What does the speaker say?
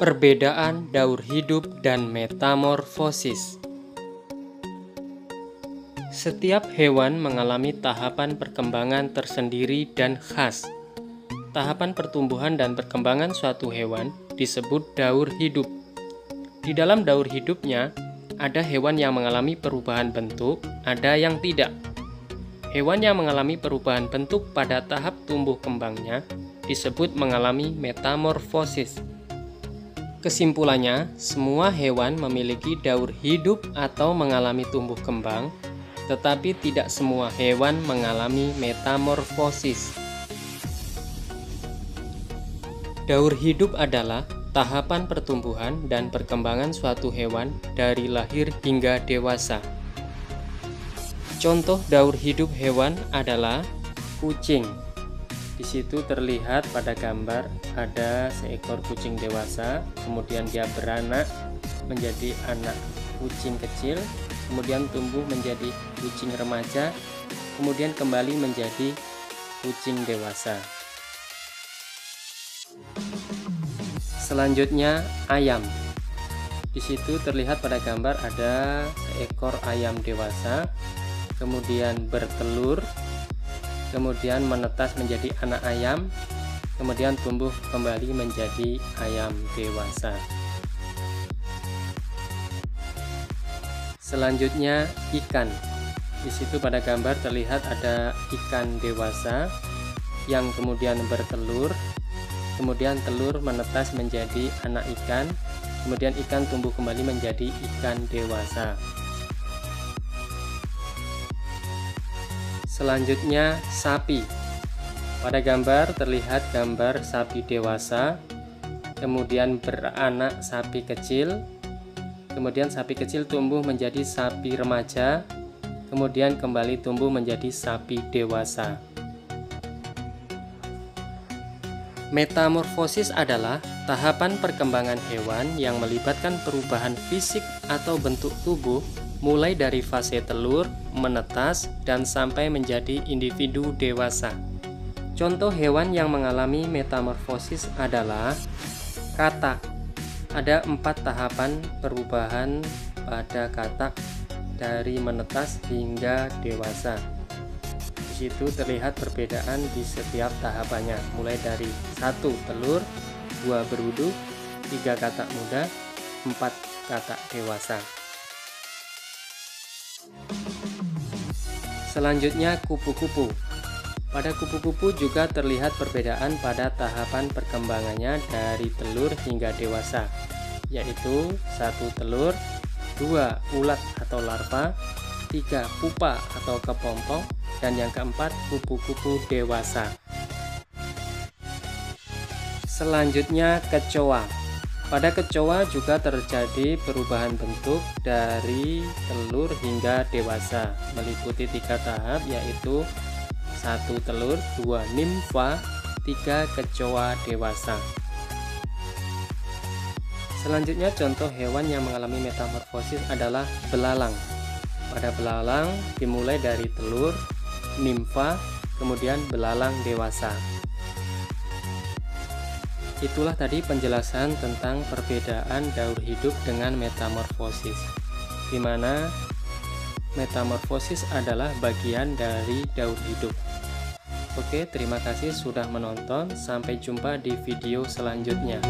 Perbedaan daur hidup dan metamorfosis. Setiap hewan mengalami tahapan perkembangan tersendiri dan khas. Tahapan pertumbuhan dan perkembangan suatu hewan disebut daur hidup. Di dalam daur hidupnya, ada hewan yang mengalami perubahan bentuk, ada yang tidak. Hewan yang mengalami perubahan bentuk pada tahap tumbuh kembangnya disebut mengalami metamorfosis. Kesimpulannya, semua hewan memiliki daur hidup atau mengalami tumbuh kembang, tetapi tidak semua hewan mengalami metamorfosis. Daur hidup adalah tahapan pertumbuhan dan perkembangan suatu hewan dari lahir hingga dewasa. Contoh daur hidup hewan adalah kucing. Di situ terlihat pada gambar ada seekor kucing dewasa, kemudian dia beranak menjadi anak kucing kecil, kemudian tumbuh menjadi kucing remaja, kemudian kembali menjadi kucing dewasa. Selanjutnya ayam. Di situ terlihat pada gambar ada seekor ayam dewasa, kemudian bertelur, kemudian menetas menjadi anak ayam, kemudian tumbuh kembali menjadi ayam dewasa. Selanjutnya ikan. Di situ pada gambar terlihat ada ikan dewasa yang kemudian bertelur, kemudian telur menetas menjadi anak ikan, kemudian ikan tumbuh kembali menjadi ikan dewasa. Selanjutnya sapi. Pada gambar terlihat gambar sapi dewasa, kemudian beranak sapi kecil, kemudian sapi kecil tumbuh menjadi sapi remaja, kemudian kembali tumbuh menjadi sapi dewasa. Metamorfosis adalah tahapan perkembangan hewan yang melibatkan perubahan fisik atau bentuk tubuh mulai dari fase telur, menetas, dan sampai menjadi individu dewasa. Contoh hewan yang mengalami metamorfosis adalah katak. Ada 4 tahapan perubahan pada katak dari menetas hingga dewasa. Di situ terlihat perbedaan di setiap tahapannya, mulai dari 1 telur, 2 beruduk, 3 katak muda, 4 katak dewasa. Selanjutnya kupu-kupu. Pada kupu-kupu juga terlihat perbedaan pada tahapan perkembangannya dari telur hingga dewasa, yaitu 1 telur, 2 ulat atau larva, 3 pupa atau kepompong, dan yang keempat kupu-kupu dewasa. Selanjutnya kecoa. Pada kecoa juga terjadi perubahan bentuk dari telur hingga dewasa, meliputi 3 tahap, yaitu 1 telur, 2 nimfa, 3 kecoa dewasa. Selanjutnya contoh hewan yang mengalami metamorfosis adalah belalang. Pada belalang dimulai dari telur, nimfa, kemudian belalang dewasa. Itulah tadi penjelasan tentang perbedaan daur hidup dengan metamorfosis, di mana metamorfosis adalah bagian dari daur hidup. Oke, terima kasih sudah menonton. Sampai jumpa di video selanjutnya.